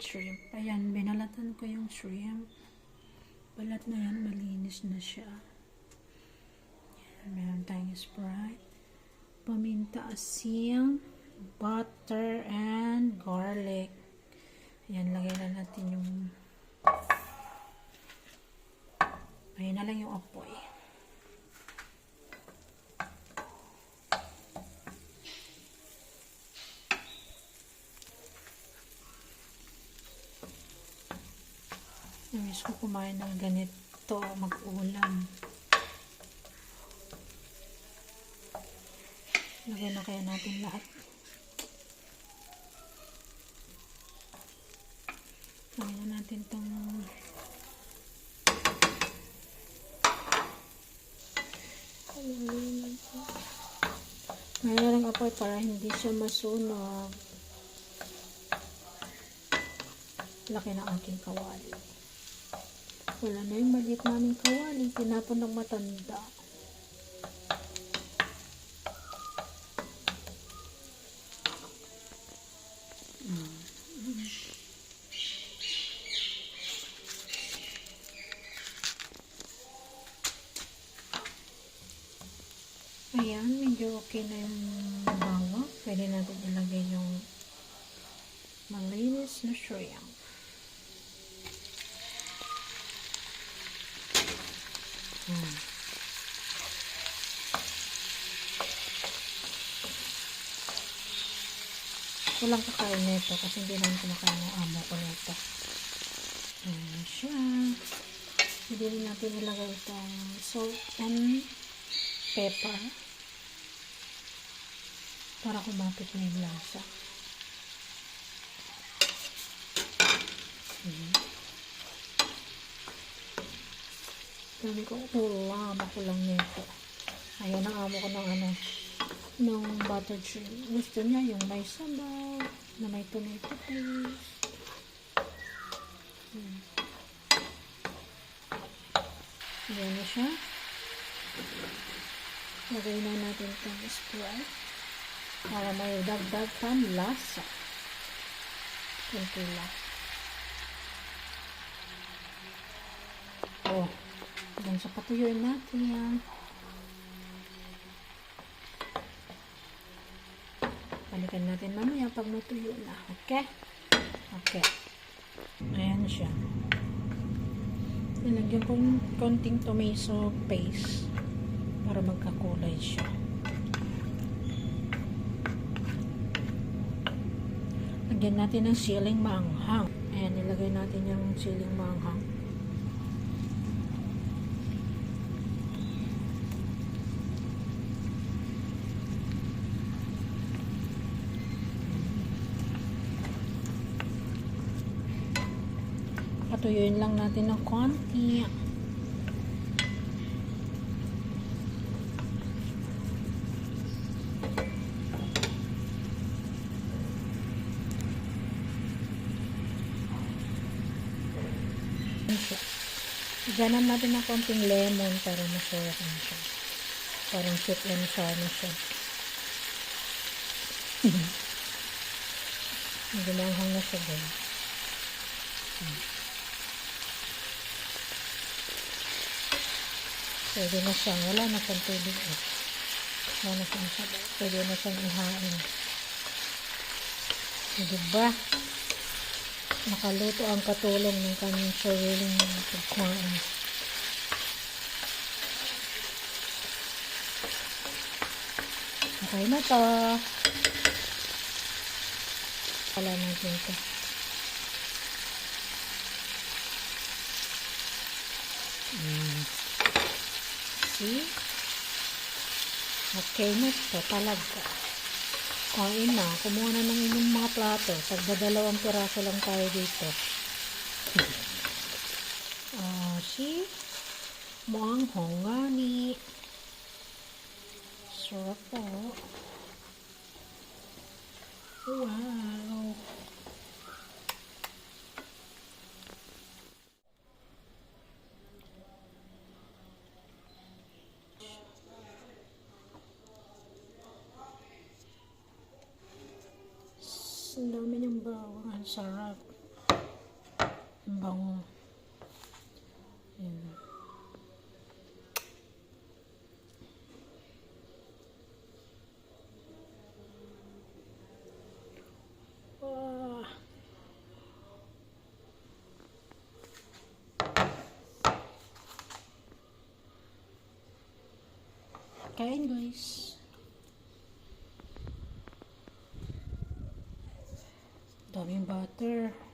shrimp. Ayan, binalatan ko yung shrimp. Balat na yan, malinis na siya. Ayan, meron tayong Sprite, paminta, asin, butter, and garlic. Ayan, lagay na natin yung ayun na lang yung apoy. Namiss ko kumain ng ganito, mag-ulam. Lagyan na kaya natin lahat. Lagyan na natin itong ngayon na lang apoy para hindi siya masunog. Laki na aking kawali. Wala na yung maliit naming kawali. Tinapon ng matanda. Ayan, medyo okay na yung bawa. Pwede natin ilagay yung malinis na shrimp. Walang kakain nito kasi hindi naman kumakain ng amo ko nito. Ayan siya. Pwede rin natin ilagay itong salt and pepper para kumapit na yung lasa. Sabi ko, ulam ako lang nito. Ayaw ng amo ko ng ng buttered shrimp. Gusto niya yung may sabaw, na may tomato paste. Ayan na siya. Lagay na natin itong Sprite para may dagdag pang lasa. Kunti lang. Oh, hanggang sa patuyuin natin yan. Balikan natin mamaya pag natuyo na. Okay? Okay. Ayan siya. Nilagyan ko konting tomato paste para magkakulay siya. Lagyan natin ng siling maanghang. Ayan, nilagay natin yung siling maanghang. Patuyuin lang natin ng konti. Ganan natin ng konting lemon para masarap na siya. Parang sweet and sour na siya. Gumanghang na siya din. Pwede na siyang, wala na siyang tubig. Wala na siyang sabaw. Pwede na siyang ihain. Diba? Nakaluto ang katulong ng kanyang sariling pagkain. Okay na to. Wala natin ito. See? Okay na ito talaga. Kain na. Kumuha na ng inyong mga plato. Tagdadalawang piraso lang tayo dito. See? Muanghang ngani. Sarap po. Wow. Ang dami niyang bawang. Ang sarap. Ang bango. Ayan. Ah. Kain guys. Daming butter.